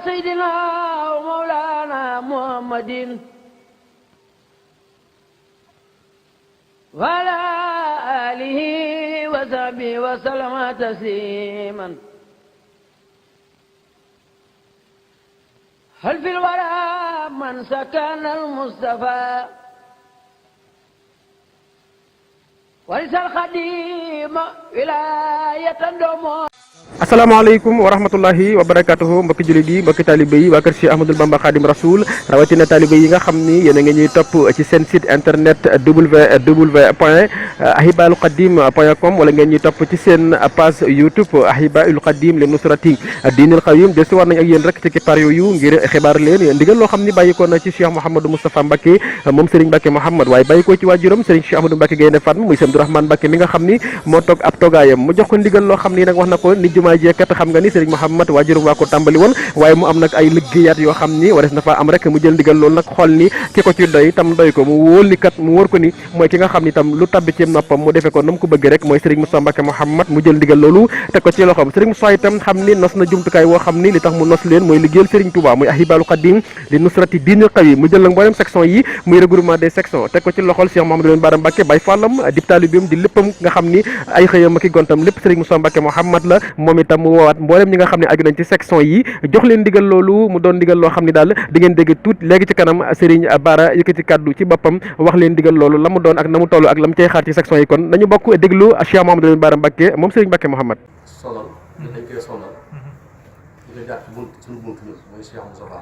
سيدنا ومولانا محمد وعلى آله وصحبه وسلم تسليما هل في الورى من سكن المصطفى وليس الخديم ولاية دومو. asalaamaaleykum wa rahmatullahi wa barakatuhu mbokki jullit yi mbokki talibé yi waa kër Cheikh Ahmadou Bamba Khadim Rasoul rawatina talibé yi nga xam ni yéen a ngi ñuy topp ci seen site internet www.ahibaulkhadim.com wala ngeen ñuy topp ci seen page YouTube Ahibaul Khadim li nusrati diinil qayyim des war nañ ak yéen rek ci kippaar yooyu ngir xibaar leen ndigal loo xam ni bàyyikoo na ci Cheikh Mouhamadou Moustapha Mbacké moom Serigne Mbacké Mouhamad waaye bàyyikoo ci waajuram Serigne Cheikh Ahmadou Mbacké Gaynde Fatma muy Serigne Abdourahmane Mbacké mi nga xam ni moo toog ab togaayam mu jox ko ndigal loo xam ni nag wax na ko ni jumaa jeekat xam nga ni Serigne Mouhamad waajurum waa ko tàmbali woon waaye mu am nag ay liggéeyaat yoo xam ni wares na fa am rek mu jël ndigal loolu nag xool ni ki ko ci doy tam doy ko mu wóol ni kat mu wóor ko ni mooy ki nga xam ni tam lu tabbi ci noppam mu defee ko nam ko bëgg rek mooy Serigne Moussa Mbacké Mouhamad mu jël ndigal loolu teg ko ci loxoom Serigne Moussa itam xam ni nos na jumtukaay woo xam ni li tax mu nos leen mooy liggéeyal Serigne Touba muy Ahibaul Khadim li nusrati diinil qayyim mu jël nag mboolem section yi muy regroupement des sections teg ko ci loxol Cheikh Mouhamadou Lamine Bara Mbacké Baye Fallam dib taalibeem di léppam nga xam ni ay xëyam ak i gontam lépp Serigne Moussa Mbacké Mouhamad la moom itam mu woowaat mboolem ñi nga xam ne aju nañ ci section yi jox leen ndigal loolu mu doon ndigal loo xam ne daal di ngeen dégg tuut léegi ci kanam Serigne Bara yëkkati kaddu ci boppam wax leen ndigal loolu la mu doon ak na mu toll ak la mu cay xaar ci section yi kon nañu bokk déglu Cheikh Mouhamadou Lamine Bara Mbacké moom Serigne Mbacké Mouhamad. sonal dañ koy sonal di ko jàpp bunt suñu bunt ñun mooy Cheikh Moussa Ba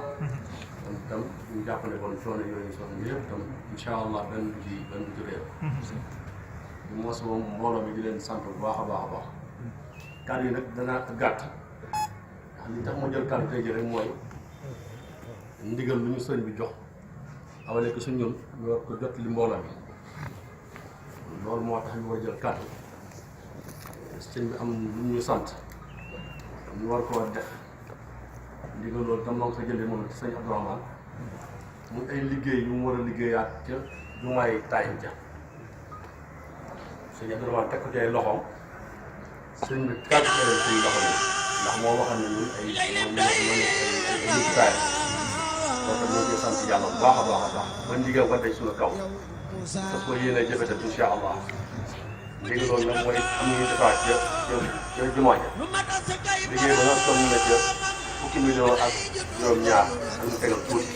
kon itam ñu jàpp ne kon coono yooyu sonn yëpp itam incha allah benn du ci réew ñu mos moom mbooloo mi di leen sant bu baax a baax a baax kàddu yi nag dana gàtt ndax li tax mu jël kàddu tey ji rek mooy ndigal lu ñu sëñ bi jox awale ko su ñun ñu war ko jot li mbooloo mi loolu moo tax ñu war jël kàddu sëñ bi am lu ñu sant ñu war koo def ndigal loolu tam ko jëlee moom ci sëñ Abdourahmane muy ay liggéey yu mu war a liggéeyaat ca jumaay Taïf ja sëñ Abdourahmane teg ko ci ay loxoom sëñ bi kàddu suñu loxo yi ndax moo waxoon ne ñun ay nit loolu tam ñu ngi sant yàlla bu baax a baax a baax ba ndigal ba tey suñu kaw parce que yéen a jëfete incha allah léegi loolu nag mooy am nañu defaat ca jumaa ja liggéey ba nag toll na ca fukki million ak juróom-ñaar ak ñu tegal tuuti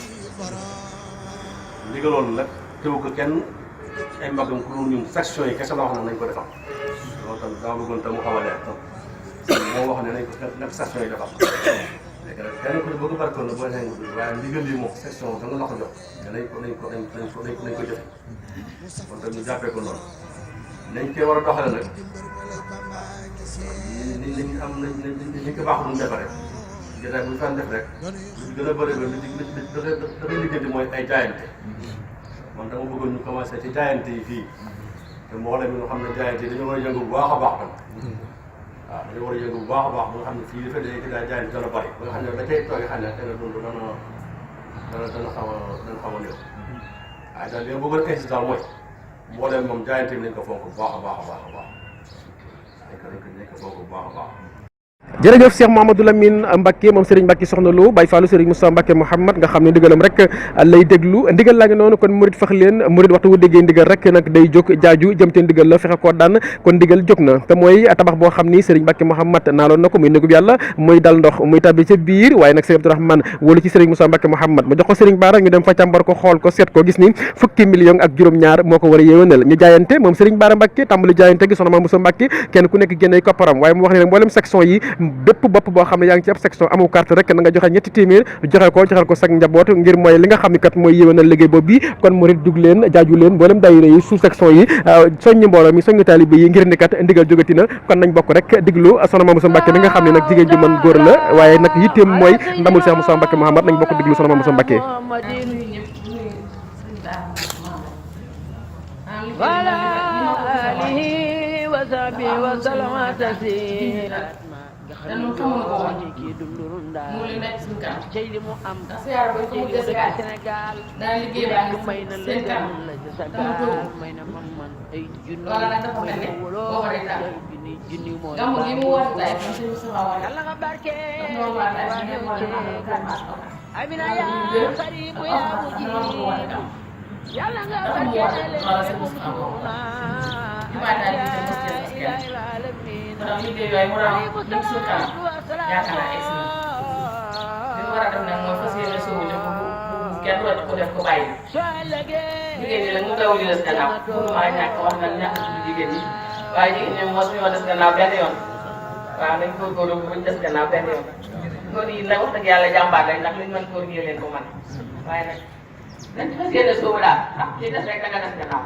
ndigal loolu nag teewu ko kenn ay mbagam ku ñun section yi kese la wax na nañ ko defal loolu tam daa bëggoon tam mu xaw a leer moo wax ne nañ ko nag section yi defal léegi nag kenn ku ne bëgg barkoon na booy nañ ko waaye ndigal lii moom section da nga la ko jox nañ ko jëfe kon tam ñu jàppee ko noonu nañ koy war a doxale nag ni am nañ ko baaxul mu defe rek jotaay bu ñu fan def rek lu gën a bëri ba dafay liggéey mooy ay jaayante man dama bëggoon ñu commencé ci jaayante yi fii te mboolem mi nga xam ne jaayante yi dañoo war a yëngu bu baax a baax tam waaw dañoo war a yëngu bu baax a baax ba nga xam ne fii dafa day jaayante dana bëri ba nga xam ne da cay toog xam ne dana dund dana xaw a néew waaye daal li nga bëggoon insisté daal mooy mbooleem moom jaayante bi nañ ko fonk bu baax a baax a baax a baax nañ ko fonk bu baax a baax jërëjëf Cheikh Mouhamadou Lamine Mbacké moom Serigne Mbacké Soxna Lo Baye Fallou Serigne Moussa Mbacké Mouhamad nga xam ne ndigalam rek lay déglu ndigal laa ngi noonu kon murid fax leen murid waxtu wu déggee ndigal rek nag day jóg jaaju jëm te ndigal la fexe koo daan kon ndigal jóg na te mooy tabax boo xam ni Serigne Mbacké Mouhamad naaloon na ko muy négub yàlla muy dal ndox muy tabbi ca biir waaye nag Serigne Abdourahmane wóolu ci Serigne Moussa Mbacké Mouhamad mu jox ko Serigne Bara ñu dem fa càmbar ko xool ko seet ko gis ni fukki million ak juróom-ñaar moo ko war a yéwénal ñu jaayante moom Serigne Bara Mbacké tàmbali jaayante gi soxna Mame Moussa Mbacké kenn ku nekk génnee kopparam waaye mu wax ne rek mboolem section yi bépp bopp boo xam ne yaa ngi ci ab section amu carte rek na nga joxe ñetti téeméer joxel ko sag njaboot ngir mooy li nga xam ne kat mooy yéwénal liggéey boobu bi kon murid dug leen jaaju leen mboolem daayira yi sous section yi soññi mbooloo mi soññi taalibe yi ngir ni kat ndigal jógati na kon nañ bokk rek diglu soxna Mame Moussa Mbacké bi nga xam ne nag jigéen ju mën góor la waaye nag yitteem mooy ndamul Cheikh Moussa Mbacké Mouhamad nañ bokk diglu soxna Mame Moussa Mbacké te ñun xamuñu ko woon mu li nekk suñu kanam ndax siyaara ba ko mu des gaal dana liggéey baa ngi seen kanam dama toog loola nag dafa mel ne boo waree daal gàmmu gi mu war tay man sëñ Moustapha war ndax ñoo war tay ñu war a am gàmmaas ko amina ya karibu ya mujib yàlla nga barke loola sëñ Moustapha jumaa daal di sëñ Moustapha ndax liggéey yooyu mu raw ñu suñu kanam yaakaar naa egsi na li mu war a def nag mooy fas yéene sóobu ne bu kenn dootu ko def ko bàyyi jigéen ñi nag mu dawul des gannaaw mënumaa ñàkk wax nag ñàkk suñu jigéen ñi waaye jigéen ñi moo suñoo des gannaaw benn yoon waaw nañ góorgóorlu buñ des gannaaw benn yoon góor yi nag wax dëgg yàlla jàmbaar lañ ndax luñ mën góor ñi leen ko mën waaye nag dañ ci fas yéene sóobu daal ah li des rek da nga des gannaaw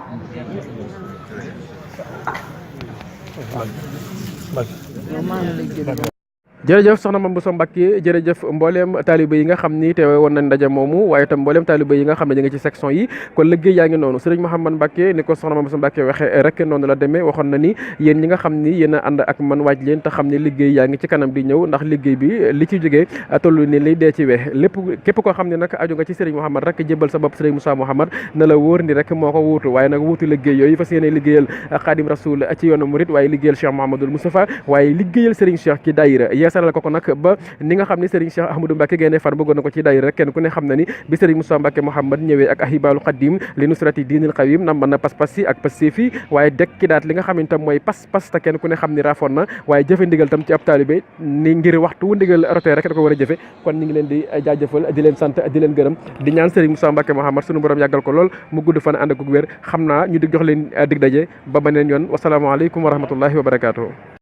jërëjëf soxna Mame Bousso Mbacké jërëjëf mbooleem taaliba yi nga xam ni teewe woon nañ ndaje moomu waaye itam mbooleem taaliba yi nga xam ne ñu ngi ci section yi kon liggéey yaa ngi noonu sëriñ Mouhamad Mbacké ni ko soxna Mame Bousso Mbacké waxe rek noonu la demee waxoon na ni yéen ñi nga xam ni yéen a ànd ak man waaj leen te xam ne liggéey yaa ngi ci kanam di ñëw ndax liggéey bi li ci jógee toll ni li dee ci we lépp képp koo xam ne nag aju nga ci sëriñ Mouhamad rek jébal sa bopp sëriñ Moussa Mouhamad na la wóor ni rek moo ko wuutu waaye nag wuutu liggéey yooyu fas yéene liggéeyal Khadim Rasoul ci yoonu Murid waaye liggéeyal Cheikh Mouhamadoul Moustapha waaye liggéeyal sëriñ Cheikh ci daayira yeesalal ko nag ba ni nga xam ni Serigne Cheikh Ahmadou Mbacké Gaïndé Fatma bëggoon na ko ci daayira rek kenn ku ne xam na ni bi Serigne Moussa Mbacké Mouhamad ñëwee ak Ahibahil Khadim li nusrati diinil qawim nam mën na pas-pas yi ak pas-seef yi waaye dekki daat li nga xam ne tam mooy pas-pas te kenn ku ne xam ni raafoon na waaye jëfe ndigal tam ci ab taalibe ni ngir waxtu wu ndigal rotee rek da ko war a jëfe kon ñu ngi leen di jaajëfal di leen sant di leen gërëm di ñaan Serigne Moussa Mbacké Mouhamad sunu borom yàggal ko lool mu gudd fan ànd ak wér xam naa ñu dig jox leen dig daje ba beneen yoon wasalaamaaleykum wa rahmatullahi wa barakatuh